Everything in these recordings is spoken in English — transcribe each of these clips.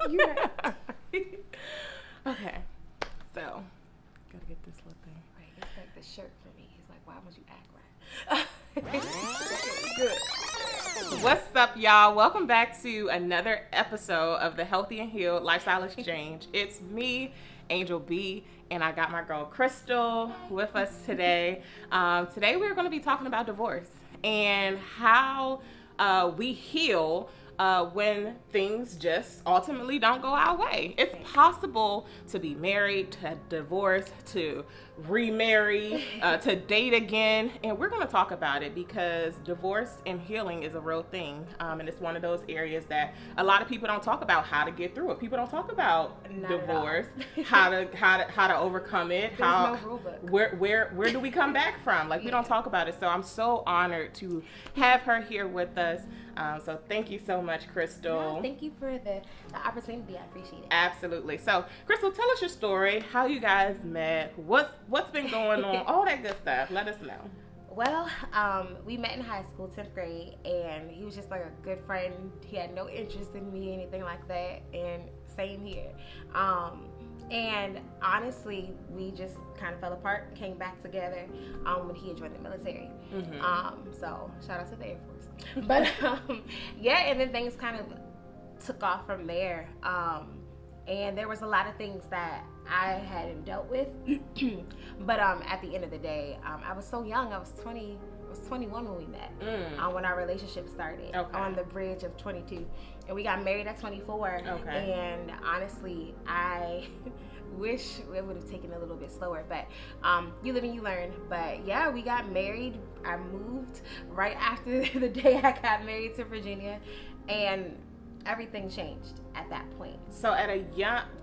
You right. Okay. So, gotta get this little thing. Right. It's like the shirt for me. He's like, why would you act right? Good. What's up, y'all? Welcome back to another episode of the Healthy and Healed Lifestyle Exchange. It's me, Angel B, and I got my girl Crystal with us today. Today we're going to be talking about divorce and how we heal when things just ultimately don't go our way. It's possible to be married, to divorce, to remarry, to date again, and we're going to talk about it because divorce and healing is a real thing, and it's one of those areas that a lot of people don't talk about how to get through it. People don't talk about divorce, how to overcome it. There's no rule book. Where do we come back from? Like, we don't talk about it. So I'm so honored to have her here with us. So thank you so much, Crystal. No, thank you for the opportunity. I appreciate it. Absolutely. So, Crystal, tell us your story, how you guys met, what's been going on, all that good stuff. Let us know. Well, we met in high school, 10th grade, and he was just like a good friend. He had no interest in me, anything like that, and same here. And honestly, we just kind of fell apart, came back together when he had joined the military. Mm-hmm. So shout out to the Air Force. But yeah, and then things kind of took off from there. And there was a lot of things that I hadn't dealt with. But at the end of the day, I was so young. I was 21 when we met, when our relationship started, on the bridge of 22. And we got married at 24. Okay. And honestly, I wish it would have taken a little bit slower, but you live and you learn. But yeah, we got married. I moved right after the day I got married to Virginia, and everything changed at that point. So at a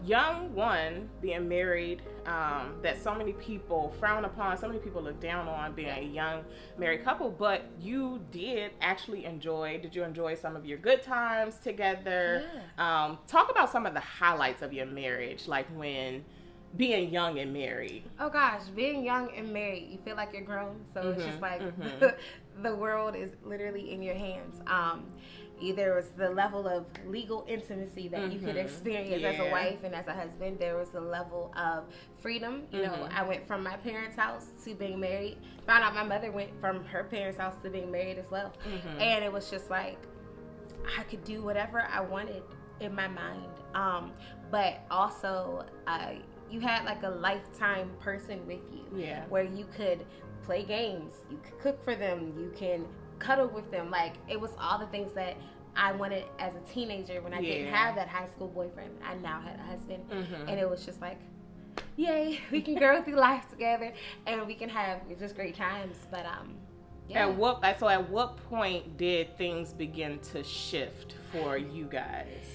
young one, being married, that so many people frown upon, so many people look down on being a young married couple, but you did actually did you enjoy some of your good times together? Yeah. Talk about some of the highlights of your marriage, like when being young and married. Oh gosh, being young and married, you feel like you're grown, so it's just like the world is literally in your hands. There was the level of legal intimacy that you could experience as a wife and as a husband. There was a level of freedom. You know, I went from my parents' house to being married. Found out my mother went from her parents' house to being married as well. And it was just like, I could do whatever I wanted in my mind. But also, you had like a lifetime person with you. Yeah. Where you could play games. You could cook for them. You can cuddle with them. Like, it was all the things that I wanted as a teenager when I didn't have that high school boyfriend. I now had a husband, and it was just like, yay, we can grow through life together, and we can have just great times. But yeah. At what point did things begin to shift for you guys?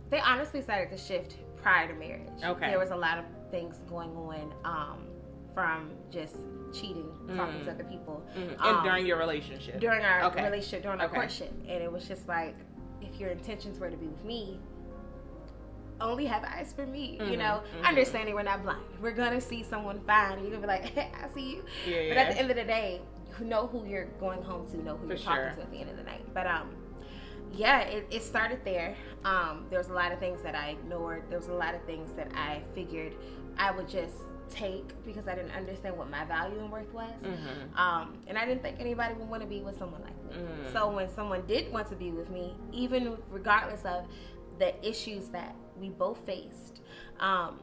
They honestly started to shift prior to marriage. Okay. There was a lot of things going on, from just cheating, talking to other people. And during your relationship? During our relationship, during our courtship. And it was just like, if your intentions were to be with me, only have eyes for me, you know? Understanding we're not blind. We're going to see someone fine. You're going to be like, hey, I see you. Yeah, but at the end of the day, you know who you're going home to, know who you're talking to at the end of the night. But yeah, it started there. There was a lot of things that I ignored. There was a lot of things that I figured I would just take because I didn't understand what my value and worth was. And I didn't think anybody would want to be with someone like me. So when someone did want to be with me, even regardless of the issues that we both faced, I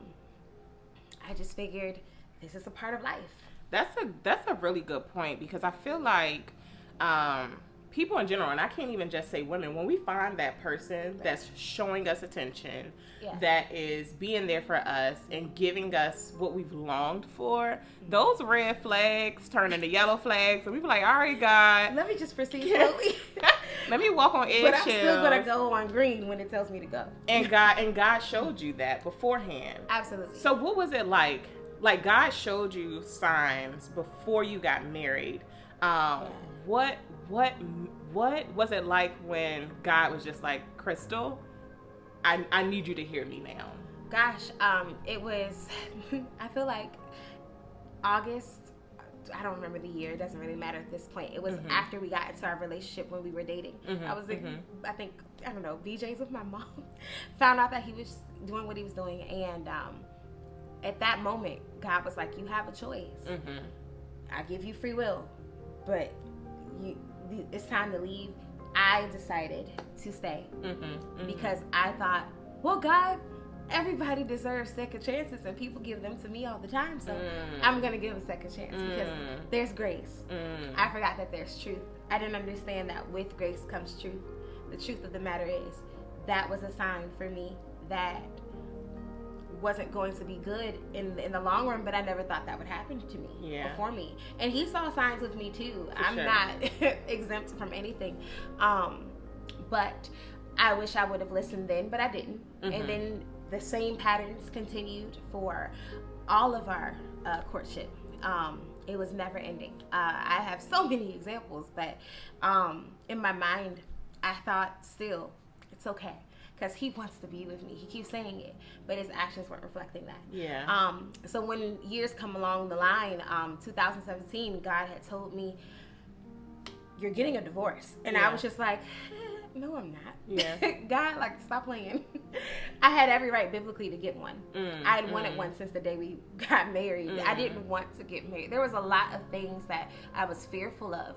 just figured this is a part of life. That's a really good point, because I feel like people in general, and I can't even just say women, when we find that person that's showing us attention, that is being there for us and giving us what we've longed for, those red flags turn into yellow flags, and we be like, all right, God, let me just proceed slowly. Let me walk on eggshells. But I'm still gonna go on green when it tells me to go. And God showed you that beforehand. Absolutely. So what was it like? Like, God showed you signs before you got married. What was it like when God was just like, Crystal, I need you to hear me now? Gosh, it was, I feel like August I don't remember the year. It doesn't really matter at this point. It was after we got into our relationship when we were dating. I was in, I think, I don't know, VJs with my mom. Found out that he was doing what he was doing. And at that moment, God was like, you have a choice. I give you free will. But it's time to leave. I decided to stay because I thought, well, God, everybody deserves second chances and people give them to me all the time, so I'm gonna give a second chance because there's grace. I forgot that there's truth. I didn't understand that with grace comes truth. The truth of the matter is that was a sign for me that wasn't going to be good in the long run, but I never thought that would happen to me before me. And he saw signs with me too. I'm not exempt from anything. But I wish I would have listened then, but I didn't. And then the same patterns continued for all of our courtship. It was never ending. I have so many examples, but in my mind, I thought still, it's okay. Because he wants to be with me. He keeps saying it, but his actions weren't reflecting that. So when years come along the line, 2017, God had told me, you're getting a divorce. And I was just like, no, I'm not. God, like, stop playing. I had every right biblically to get one. I had wanted one since the day we got married. I didn't want to get married. There was a lot of things that I was fearful of.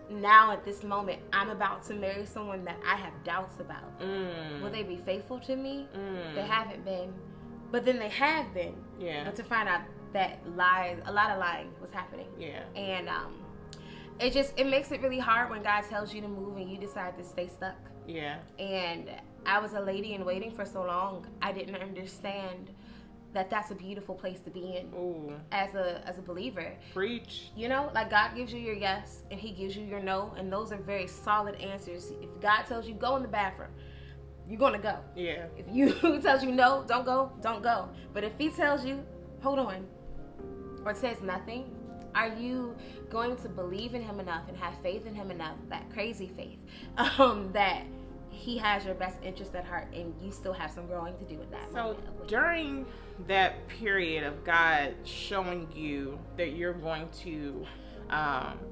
Now at this moment, I'm about to marry someone that I have doubts about. Will they be faithful to me? They haven't been, but then they have been. But to find out that a lot of lying was happening. And it makes it really hard when God tells you to move and you decide to stay stuck. And I was a lady in waiting for so long. I didn't understand that that's a beautiful place to be in as a believer. Preach. You know, like God gives you your yes and he gives you your no, and those are very solid answers. If God tells you go in the bathroom, you're gonna go. If you tells you no, don't go, don't go. But if he tells you hold on or says nothing, are you going to believe in him enough and have faith in him enough, that crazy faith, that he has your best interest at heart, and you still have some growing to do with that. So during that period of God showing you that you're going to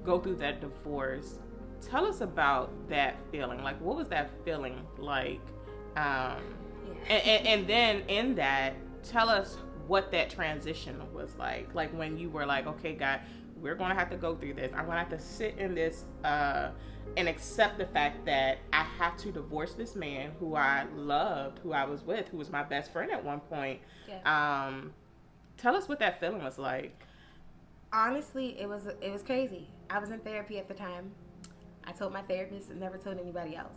go through that divorce, tell us about that feeling. Like, what was that feeling like? And then in that, tell us what that transition was like when you were like, okay, God, we're going to have to go through this. I'm going to have to sit in this and accept the fact that I have to divorce this man who I loved, who I was with, who was my best friend at one point. Tell us what that feeling was like. Honestly, it was crazy. I was in therapy at the time. I told my therapist and never told anybody else.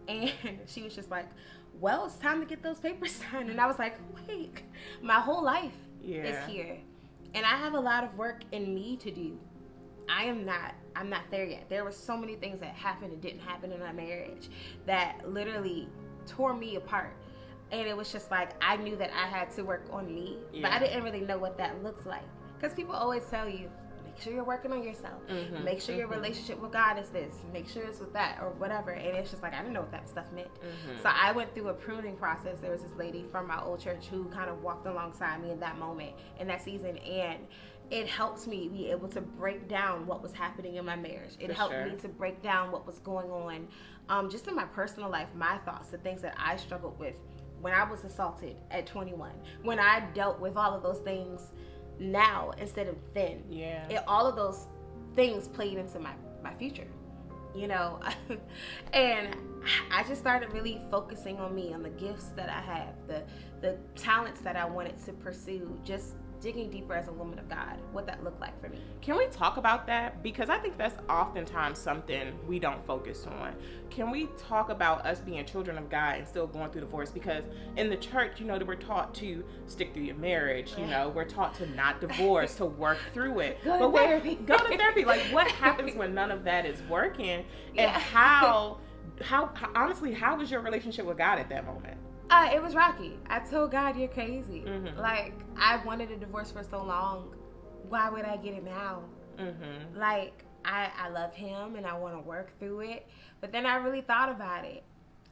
And she was just like, well, it's time to get those papers signed. And I was like, wait, my whole life is here. And I have a lot of work in me to do. I'm not there yet. There were so many things that happened and didn't happen in my marriage that literally tore me apart. And it was just like, I knew that I had to work on me, but I didn't really know what that looks like. Because people always tell you, make sure you're working on yourself. Make sure your relationship with God is this. Make sure it's with that or whatever. And it's just like, I didn't know what that stuff meant. So I went through a pruning process. There was this lady from my old church who kind of walked alongside me in that moment, in that season. And it helped me be able to break down what was happening in my marriage. It helped me to break down what was going on just in my personal life, my thoughts, the things that I struggled with when I was assaulted at 21, when I dealt with all of those things now instead of then. All of those things played into my future, you know. And I just started really focusing on me, on the gifts that I have, the talents that I wanted to pursue, just digging deeper as a woman of God, what that looked like for me. Can we talk about that? Because I think that's oftentimes something we don't focus on. Can we talk about us being children of God and still going through divorce? Because in the church, you know, that we're taught to stick through your marriage. You know, we're taught to not divorce, to work through it. Go to therapy. Go to therapy. Like, what happens when none of that is working? And how honestly, how was your relationship with God at that moment? It was rocky. I told God, you're crazy. Like, I wanted a divorce for so long. Why would I get it now? Like, I love him and I want to work through it. But then I really thought about it.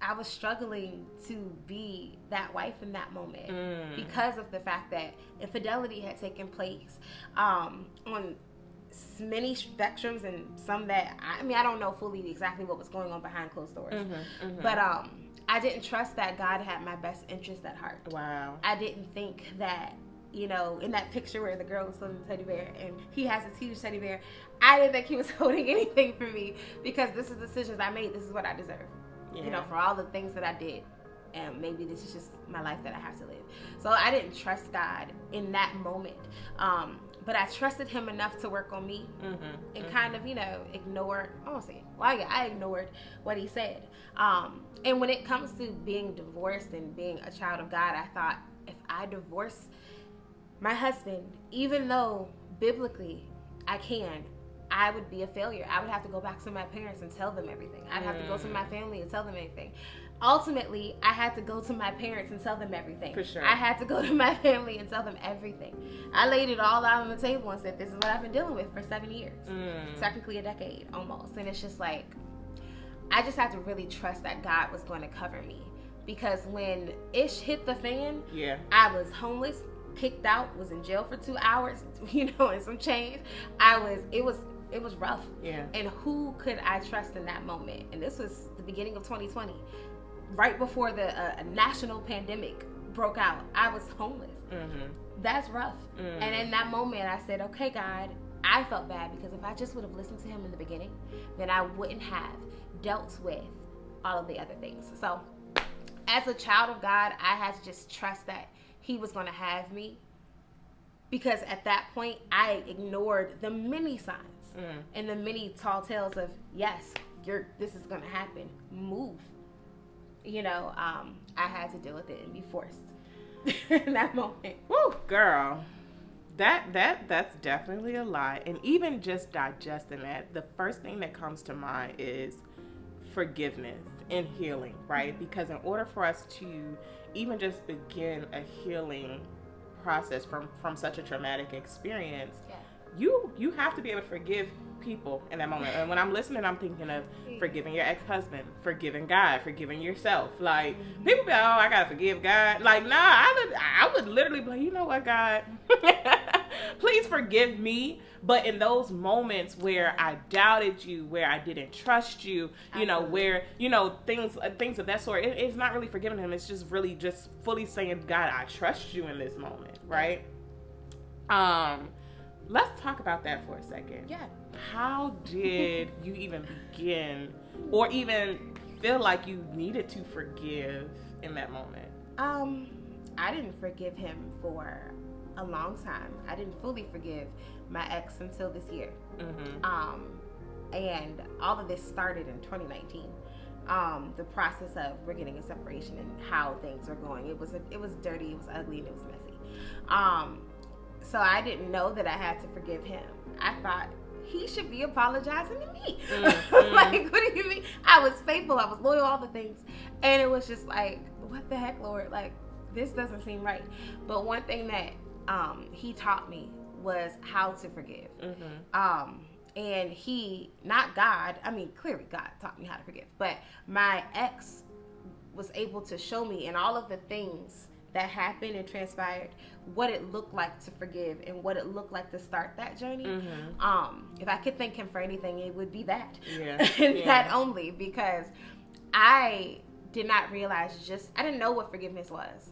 I was struggling to be that wife in that moment because of the fact that infidelity had taken place on many spectrums and some that I don't know fully exactly what was going on behind closed doors. But I didn't trust that God had my best interest at heart. Wow. I didn't think that, you know, in that picture where the girl was holding the teddy bear and he has this huge teddy bear, I didn't think he was holding anything for me, because this is the decisions I made. This is what I deserve. You know, for all the things that I did. And maybe this is just my life that I have to live. So I didn't trust God in that moment. But I trusted him enough to work on me and kind of, you know, ignore, I ignored what he said. And when it comes to being divorced and being a child of God, I thought, if I divorce my husband, even though biblically I would be a failure. I would have to go back to my parents and tell them everything. I'd have to go to my family and tell them everything. Ultimately, I had to go to my parents and tell them everything. For sure. I had to go to my family and tell them everything. I laid it all out on the table and said, this is what I've been dealing with for 7 years. Technically a decade almost. And it's just like, I just had to really trust that God was going to cover me. Because when Ish hit the fan, I was homeless, kicked out, was in jail for 2 hours, you know, and some change. It was rough. And who could I trust in that moment? And this was the beginning of 2020. Right before the national pandemic broke out, I was homeless. That's rough. And in that moment, I said, okay, God, I felt bad, because if I just would have listened to him in the beginning, then I wouldn't have dealt with all of the other things. So as a child of God, I had to just trust that he was going to have me, because at that point, I ignored the many signs and the many tall tales of, yes, this is going to happen. Move. You know, I had to deal with it and be forced in that moment. Woo, girl. That's definitely a lot. And even just digesting that, the first thing that comes to mind is forgiveness and healing, right? Because in order for us to even just begin a healing process from such a traumatic experience, you have to be able to forgive people in that moment. And when I'm listening, I'm thinking of forgiving your ex-husband, forgiving God, forgiving yourself. Like, people be like, oh, I gotta forgive God. Like, nah, I would literally be like, you know what, God, please forgive me. But in those moments where I doubted you, where I didn't trust you, you know, where, you know, things of that sort, it's not really forgiving him. It's just really just fully saying, God, I trust you in this moment, right? Let's talk about that for a second. Yeah. How did you even begin, or even feel like you needed to forgive in that moment? I didn't forgive him for a long time. I didn't fully forgive my ex until this year. And all of this started in 2019. The process of we're getting a separation and how things are going. It was dirty, it was ugly, and it was messy. So I didn't know that I had to forgive him. I thought he should be apologizing to me. Like, what do you mean? I was faithful, I was loyal, all the things. And it was just like, what the heck, Lord? Like, this doesn't seem right. But one thing that he taught me was how to forgive. And he, not God, I mean, clearly God taught me how to forgive. But my ex was able to show me in all of the things that happened and transpired what it looked like to forgive and what it looked like to start that journey. If I could thank him for anything, it would be that. And that only, because I did not realize, I didn't know what forgiveness was.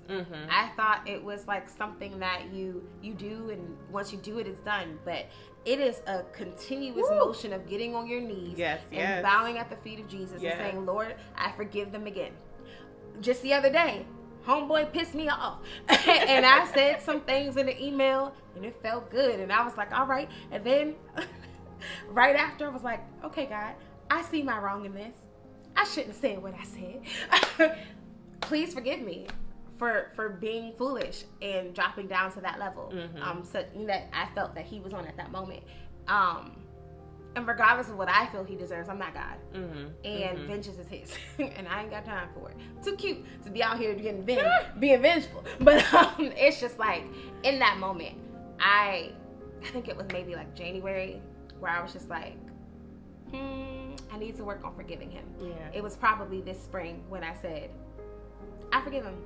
I thought it was like something that you do, and once you do it, it's done. But it is a continuous motion of getting on your knees and bowing at the feet of Jesus and saying, Lord, I forgive them again. Just the other day, homeboy pissed me off. And I said some things in the email and it felt good. And I was like, all right. And then right after, I was like, okay, God, I see my wrong in this. I shouldn't have said what I said. Please forgive me for being foolish and dropping down to that level. So that I felt that he was on at that moment. And regardless of what I feel he deserves, I'm not God. And vengeance is his. And I ain't got time for it. Too cute to be out here being vengeful. But it's just like, in that moment, I think it was maybe like January, where I was just like, I need to work on forgiving him. It was probably this spring when I said, I forgive him.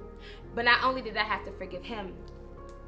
But not only did I have to forgive him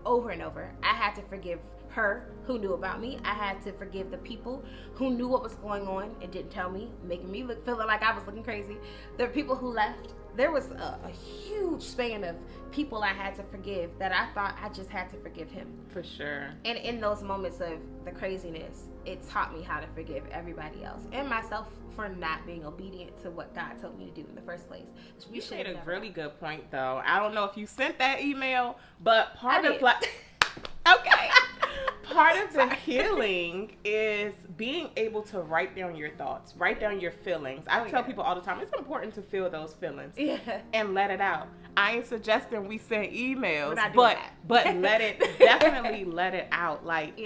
over and over, I had to forgive her who knew about me. I had to forgive the people who knew what was going on and didn't tell me, making me feeling like I was looking crazy. There were people who left. There was a huge span of people I had to forgive that I thought I just had to forgive him. For sure. And in those moments of the craziness, it taught me how to forgive everybody else and myself for not being obedient to what God told me to do in the first place. You made a really good point, though. I don't know if you sent that email, but part of okay. Part of the healing is being able to write down your thoughts, write down your feelings. I tell people all the time, it's important to feel those feelings and let it out. I ain't suggesting we send emails, but definitely let it out. Like,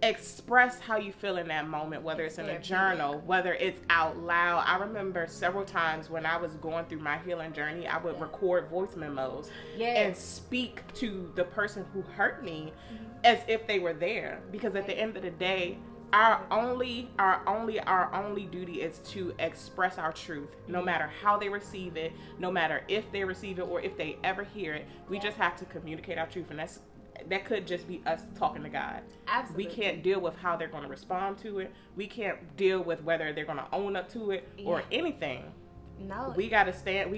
express how you feel in that moment, whether it's in a journal, whether it's out loud. I remember several times when I was going through my healing journey, I would record voice memos and speak to the person who hurt me as if they were there, because at the end of the day, our only duty is to express our truth, no matter how they receive it, no matter if they receive it or if they ever hear it. We just have to communicate our truth, and that could just be us talking to God. Absolutely. We can't deal with how they're going to respond to it. We can't deal with whether they're going to own up to it or anything. No. We got to stand.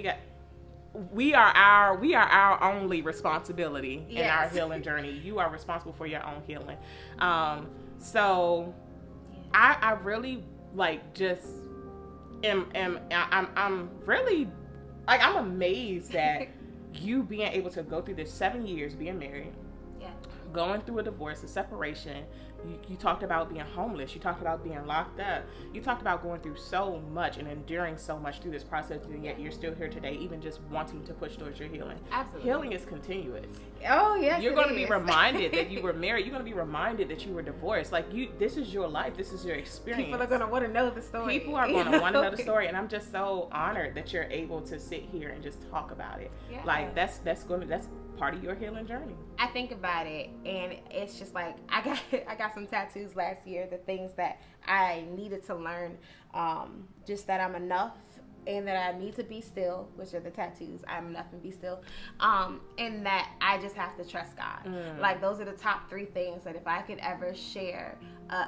We are our only responsibility in our healing journey. You are responsible for your own healing. So I really just I'm really I'm amazed that you being able to go through this 7 years being married, going through a divorce, a separation. You talked about being homeless. You talked about being locked up. You talked about going through so much and enduring so much through this process, and yet you're still here today, even just wanting to push towards your healing. Absolutely. Healing is continuous. Oh, yes. You're going to be reminded that you were married. You're going to be reminded that you were divorced. Like, this is your life. This is your experience. People are going to want to know the story. People are going to want to know the story, and I'm just so honored that you're able to sit here and just talk about it. Yeah. Like, that's part of your healing journey. I think about it, and it's just like I got some tattoos last year, the things that I needed to learn, just that I'm enough and that I need to be still, which are the tattoos. I'm enough and be still, and that I just have to trust God. Like, those are the top 3 things that if I could ever share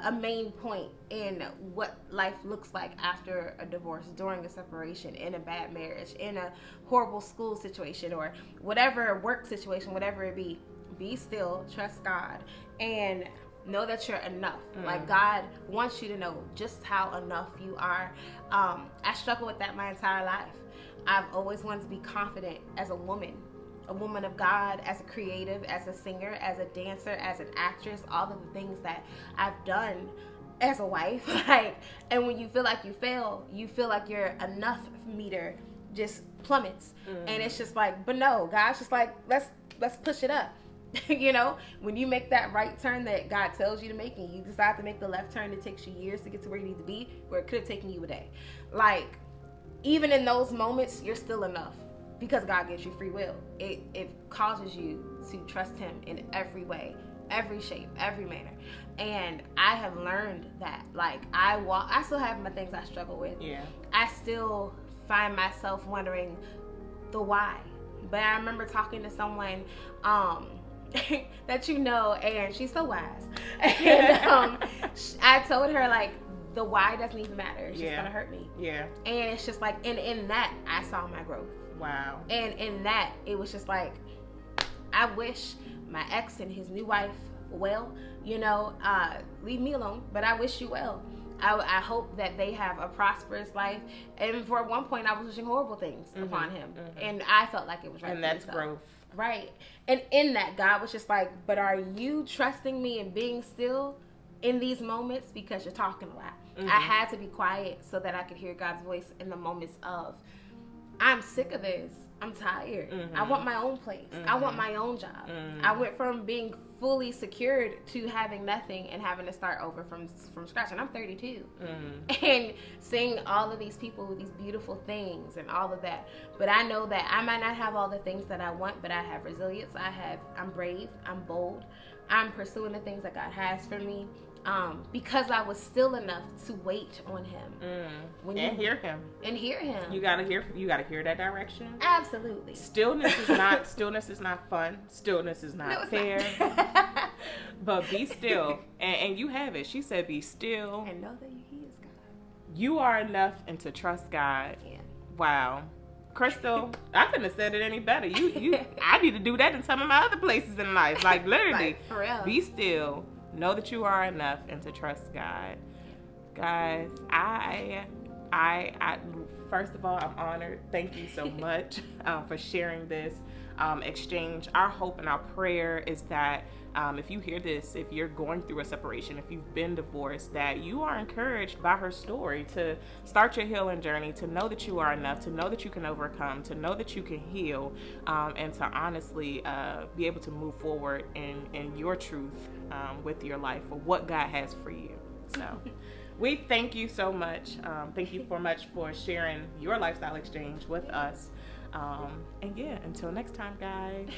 a main point in what life looks like after a divorce, during a separation, in a bad marriage, in a horrible school situation, or whatever work situation, whatever it be still, trust God, and know that you're enough. Like, God wants you to know just how enough you are. I struggled with that my entire life. I've always wanted to be confident as a woman of God, as a creative, as a singer, as a dancer, as an actress, all of the things that I've done as a wife. Like, and when you feel like you fail, you feel like your enough meter just plummets. And it's just like, but no, God's just like, let's push it up. You know, when you make that right turn that God tells you to make, and you decide to make the left turn, it takes you years to get to where you need to be, where it could have taken you a day. Like, even in those moments, you're still enough, because God gives you free will. It causes you to trust Him in every way, every shape, every manner. And I have learned that. Like, I still have my things I struggle with. I still find myself wondering the why. But I remember talking to someone that and she's so wise. And I told her, like, the why doesn't even matter. It's just gonna hurt me. And it's just like, and in that, I saw my growth. Wow. And in that, it was just like, I wish my ex and his new wife well. Leave me alone, but I wish you well. I hope that they have a prosperous life. And for one point, I was wishing horrible things upon him. And I felt like it was right. And that's growth. Right. And in that, God was just like, but are you trusting me and being still in these moments? Because you're talking a lot. I had to be quiet so that I could hear God's voice in the moments of, I'm sick of this. I'm tired. I want my own place. I want my own job. I went from being fully secured to having nothing and having to start over from scratch. And I'm 32. And seeing all of these people with these beautiful things and all of that. But I know that I might not have all the things that I want, but I have resilience. I'm brave. I'm bold. I'm pursuing the things that God has for me. because I was still enough to wait on him. And hear him. And hear him. You gotta hear that direction. Absolutely. Stillness is not fun. Stillness is not fair. But be still. And you have it. She said be still. And know that he is God. You are enough and to trust God. Yeah. Wow. Crystal, I couldn't have said it any better. I need to do that in some of my other places in life. Like literally. Like, for real. Be still. Know that you are enough and to trust God. Guys, I first of all, I'm honored. Thank you so much for sharing this exchange. Our hope and our prayer is that if you hear this, if you're going through a separation, if you've been divorced, that you are encouraged by her story to start your healing journey, to know that you are enough, to know that you can overcome, to know that you can heal, and to honestly be able to move forward in your truth with your life for what God has for you. So we thank you so much. Thank you so much for sharing your lifestyle exchange with us. And yeah, until next time, guys.